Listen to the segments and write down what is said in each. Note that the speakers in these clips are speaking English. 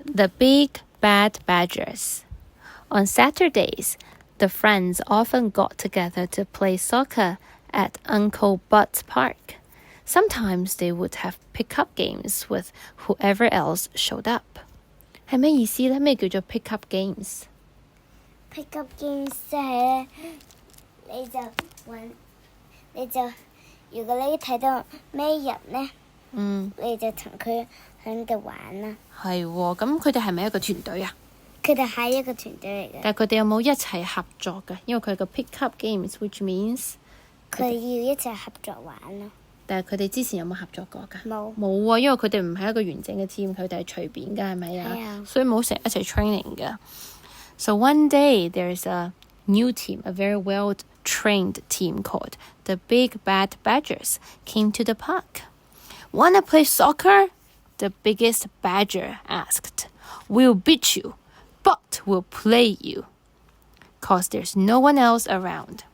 The Big Bad Badgers. On Saturdays, the friends often got together to play soccer at Uncle Bud's park. Sometimes they would have pick-up games with whoever else showed up. 係咩意思呢？咩叫做 pick-up games？ Pick-up games 即係咧，如果你睇到咩人呢，你就同佢喺度玩啦。係喎，咁佢哋係咪一個團隊啊？佢哋係一個團隊嚟嘅。但係佢哋有冇一齊合作㗎？因為佢係個 pick-up games，which means 佢要一齊合作玩咯。但係佢哋之前有冇合作過㗎？冇啊，因為佢哋唔係一個完整嘅 team，佢哋係隨便㗎，係咪啊？係啊。所以冇成日一齊 training 㗎。So one day there's a new team, a very well-trained team called the Big Bad Badgers came to the park. Wanna play soccer? The biggest badger asked. We'll beat you, but we'll play you. 'Cause there's no one else around.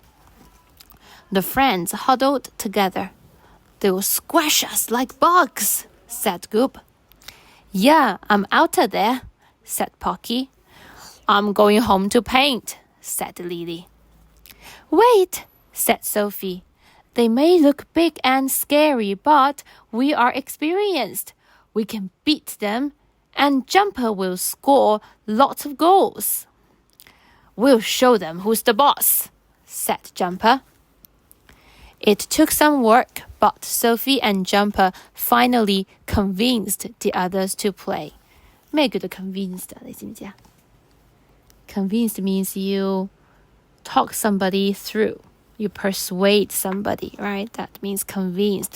The friends huddled together. They'll squash us like bugs, said Goop. Yeah, I'm out of there, said Pocky. I'm going home to paint, said Lily. Wait, said Sophie. They may look big and scary, but we are experienced. We can beat them, and Jumper will score lots of goals. We'll show them who's the boss, said Jumper. It took some work, but Sophie and Jumper finally convinced the others to play. 咩叫做 convinced 啊？你知唔知啊？ Convinced means you talk somebody through. You persuade somebody, right? That means convinced.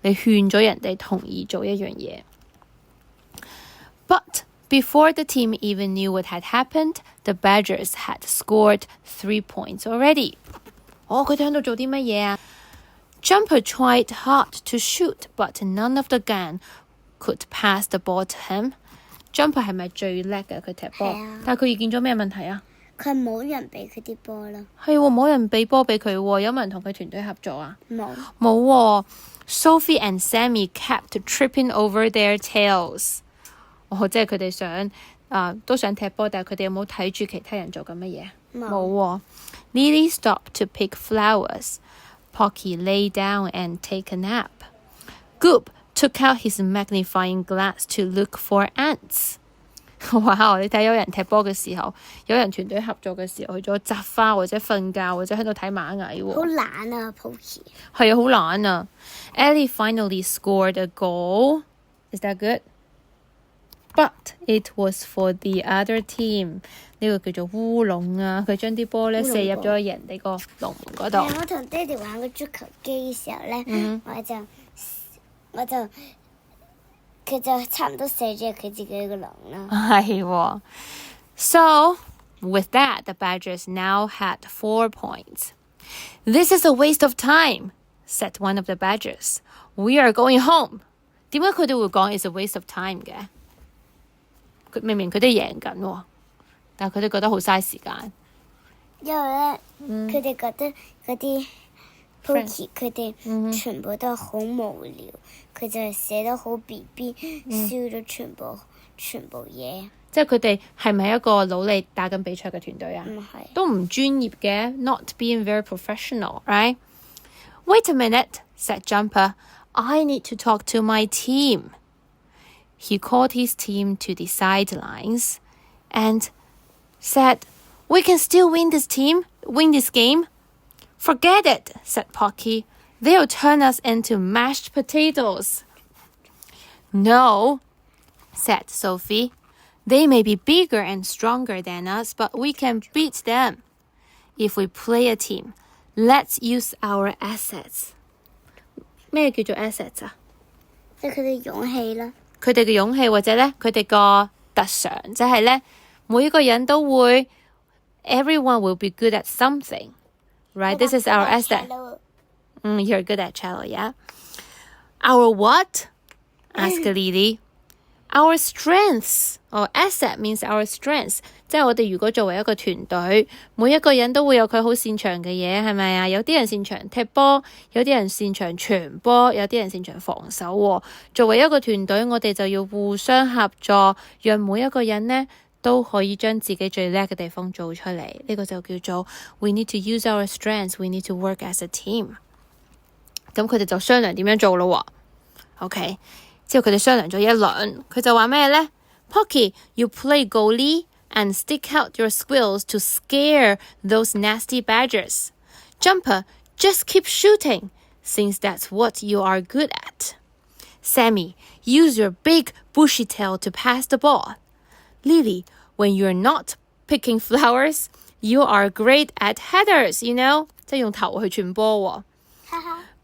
你勸咗人哋同意做一樣嘢。But before the team even knew what had happened, the Badgers had scored 3 points already. 佢哋喺度做啲乜嘢啊？ Jumper tried hard to shoot, but none of the gang could pass the ball to him. Jumper 係咪最叻嘅？佢踢波，但係佢遇見咗咩問題啊？佢冇人俾佢啲波啦。係喎，冇人俾波俾佢喎。有冇人同佢團隊合作啊？冇喎。Sophie and Sammy kept tripping over their tails. 即係佢哋都想踢波，但係佢哋有冇睇住其他人做緊乜嘢？冇喎。Lily stopped to pick flowers. Pocky lay down and take a nap. Goop took out his magnifying glass to look for ants. 哇！你睇有人踢波嘅時候，有人團隊合作嘅時候，去咗摘花或者瞓覺或者喺度睇螞蟻喎。好懶啊 ，Pocky。係啊，好懶啊。Ellie finally scored a goal. Is that good? But it was for the other team. 呢個叫做烏龍啊！佢將啲波咧射入咗人哋個籠嗰度。我同爹哋玩個足球機嘅時候咧，佢就差唔多射咗佢自己個籠啦。係喎。So with that, the Badgers now had 4 points. This is a waste of time, said one of the Badgers. We are going home. 點解佢哋會講 is a waste of time 嘅？明明佢哋贏緊喎，但係佢哋覺得好嘥時間。因為咧，佢哋覺得嗰啲 Pocky 佢哋全部都好無聊，佢就係寫得好 BB，燒咗全部嘢。即係佢哋係咪一個努力打緊比賽嘅團隊啊？唔係，都唔專業嘅 ，not being very professional, right? Wait a minute, said Jumper. I need to talk to my team. He called his team to the sidelines and said, We can still win this game. Forget it, said Pocky. They'll turn us into mashed potatoes. No, said Sophie. They may be bigger and stronger than us, but we can beat them. If we play a team, let's use our assets. 咩叫做 assets 啊？即係佢哋勇氣啦。佢哋嘅勇氣或者咧，佢哋個特長，即係咧，每一個人都會 ，everyone will be good at something, right? This is our asset. You're good at cello, yeah. Our what? Asked Lily. Our strengths. Asset means our strengths. 即係我哋如果作為一個團隊，每一個人都會有佢好擅長嘅嘢，係咪啊？有啲人擅長踢波，有啲人擅長傳波，有啲人擅長防守喎。作為一個團隊，我哋就要互相合作，讓每一個人呢都可以將自己最叻嘅地方做出嚟。呢個就叫做 We need to use our strengths, we need to work as a team。咁佢哋就商量點樣做咯喎。OK， 之後佢哋商量咗一輪，佢就話咩呢？ Pocky, you play goalie and stick out your squills to scare those nasty badgers. Jumper, just keep shooting, since that's what you are good at. Sammy, use your big bushy tail to pass the ball. Lily, when you're not picking flowers, you are great at headers, you know? 即係用頭去傳波喎。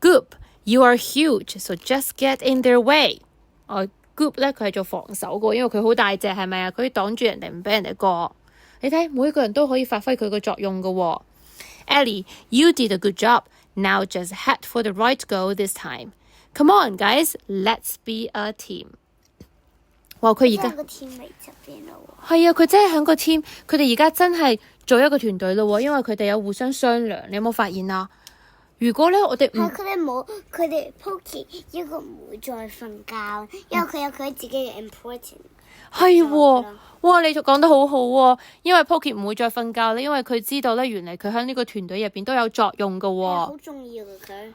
Goop, you are huge, so just get in their way. Goop 咧佢係做防守嘅，因為佢好大隻，係咪啊？佢可以擋住人哋，唔俾人哋過。你睇，每一個人都可以發揮佢嘅作用嘅喎。Ellie, you did a good job. Now just head for the right goal this time. Come on, guys, let's be a team. 哇！佢而家個 team 嚟側邊咯喎。係啊，佢真係喺個 team，佢哋而家真係做一個團隊咯喎，因為佢哋有互相商量。你有冇發現啊？如果咧，我哋唔佢哋 Pocky 一個唔會再瞓覺，因為佢有佢自己嘅 important。係喎，哇！你就講得好好喎，因為 Pocky 唔會再瞓覺咧，因為佢知道咧，原來佢喺呢個團隊入邊都有作用㗎喎。好重要嘅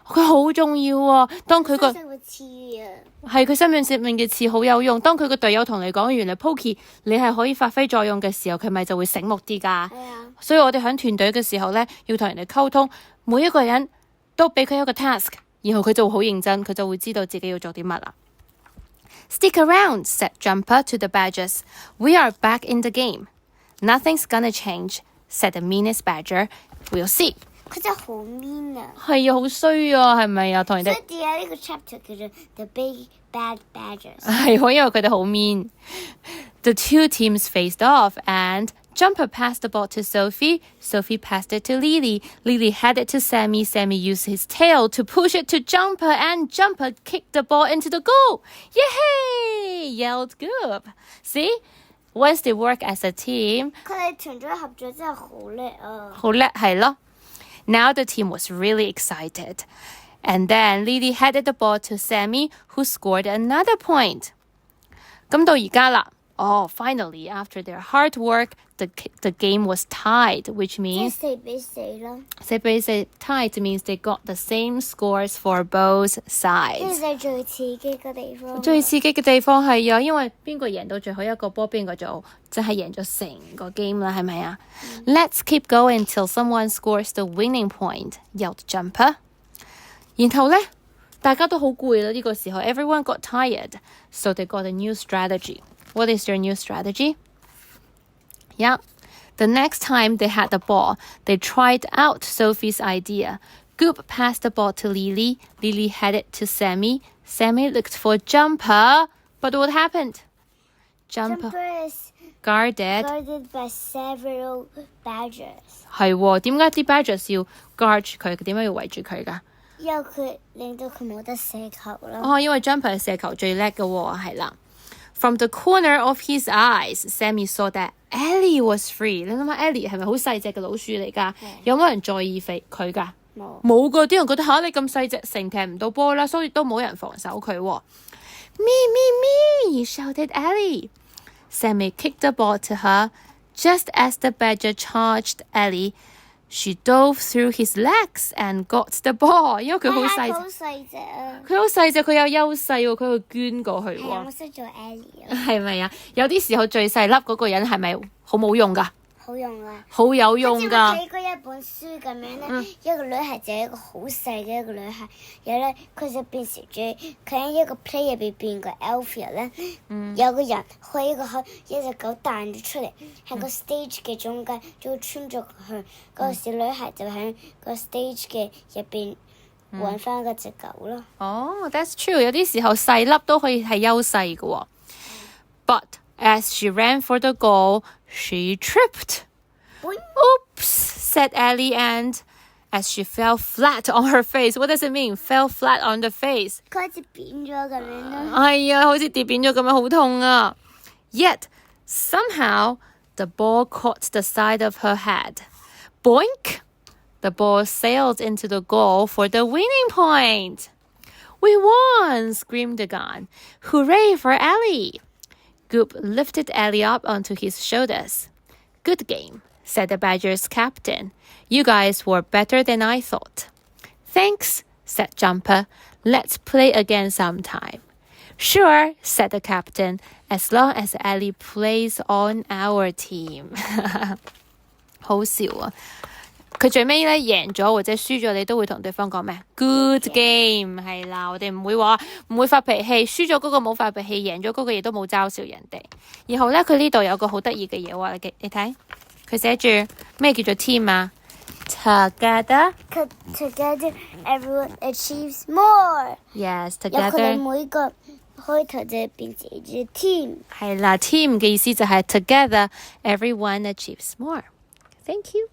佢好重要喎。當佢個係佢生命攝命嘅詞好有用。當佢個隊友同你講，原來 Pocky 你係可以發揮作用嘅時候，佢咪就會醒目啲㗎。所以我哋喺團隊嘅時候咧，要同人哋溝通，每一個人都俾佢一個 task， 然後佢就會好認真，佢就會知道自己要做啲乜啦。Stick around, said Jumper to the Badgers. We are back in the game. Nothing's gonna change, said the meanest Badger. We'll see. 佢真係好 mean 啊！係啊，好衰啊，係咪啊？同人哋。所以點解呢個 chapter 叫做 The Big Bad Badgers？ 係喎，因為佢哋好 mean。The two teams faced off and Jumper passed the ball to Sophie. Sophie passed it to Lily. Lily headed to Sammy. Sammy used his tail to push it to Jumper, and Jumper kicked the ball into the goal. Yay! Yelled Goop. See? Once they work as a team, 佢哋團隊合作真係好叻啊！好叻係咯。Now the team was really excited. And then Lily headed the ball to Sammy, who scored another point. 咁到而家啦。Finally, after their hard work, the game was tied, which means 4-4tied means they got the same scores for both sides. 呢係最刺激嘅地方。最刺激嘅地方係啊，因為邊個贏到最後一個波，邊個就真係贏咗成個 game 啦，係咪啊？Let's keep going till someone scores the winning point, yelled Jumper. 然後呢，大家都好攰啦，呢個時候 everyone got tired, so they got a new strategy.What is your new strategy? Yeah. The next time they had the ball, they tried out Sophie's idea. Goop passed the ball to Lily. Lily headed to Sammy. Sammy looked for Jumper. But what happened? Jumper is guarded by several badgers. 係喎，點解啲 badgers 要 guard 佢？點解要圍住佢㗎？因為佢令到佢冇得射球咯。因為 Jumper 係射球最叻嘅喎，係啦。From the corner of his eyes, Sammy saw that Ellie was free. 你諗下 Ellie 係咪好細隻嘅老鼠嚟㗎？有冇人在意佢㗎？冇㗎，啲人覺得嚇你咁細隻，成踢唔到波啦，所以都冇人防守佢喎。Me, shouted Ellie. Sammy kicked the ball to her. Just as the badger charged Ellie, she dove through his legs and got the ball. 因為佢好細隻啊！佢好細隻，佢有優勢喎，佢會捐過去喎。係啊，我識做 Ellie 啊。係咪啊？有啲時候最細粒嗰個人係咪好冇用㗎？好用啊！好有用㗎！我睇過一本書咁樣咧，一個女孩就係一個好細嘅一個女孩，然後咧佢就變成咗佢喺一個 play 入邊變個 Alfie 咧，有個人可以一隻狗彈咗出嚟，喺個 stage 嘅中間，就穿咗佢，個小女孩就喺個 stage 嘅入邊揾翻嗰隻狗咯。That's true。有啲時候細粒都可以係優勢嘅喎。But as she ran for the goal, she tripped. Oops, said Ellie, and as she fell flat on her face. What does it mean? Fell flat on the face. 佢好似扁咗咁樣咯。係啊，好似跌扁咗咁樣，好痛啊。Yet, somehow, the ball caught the side of her head. Boink! The ball sailed into the goal for the winning point. We won! Screamed the gun. Hooray for Ellie! Goop lifted Ellie up onto his shoulders. Good game, said the Badgers captain. You guys were better than I thought. Thanks, said Jumper. Let's play again sometime. Sure, said the captain, as long as Ellie plays on our team. 好笑啊！佢最尾咧贏咗或者輸咗，你都會同對方講咩 ？Good game 係啦，我哋唔會發脾氣，輸咗嗰個冇發脾氣，贏咗嗰個亦都冇嘲笑人哋。然後咧，佢呢度有個好得意嘅嘢喎，你睇，佢寫住咩叫做 team 啊 ？Together everyone achieves more. Yes, 有佢 together. 哋每個開頭就變成咗 team。係啦，team 嘅意思就係 together everyone achieves more. Thank you.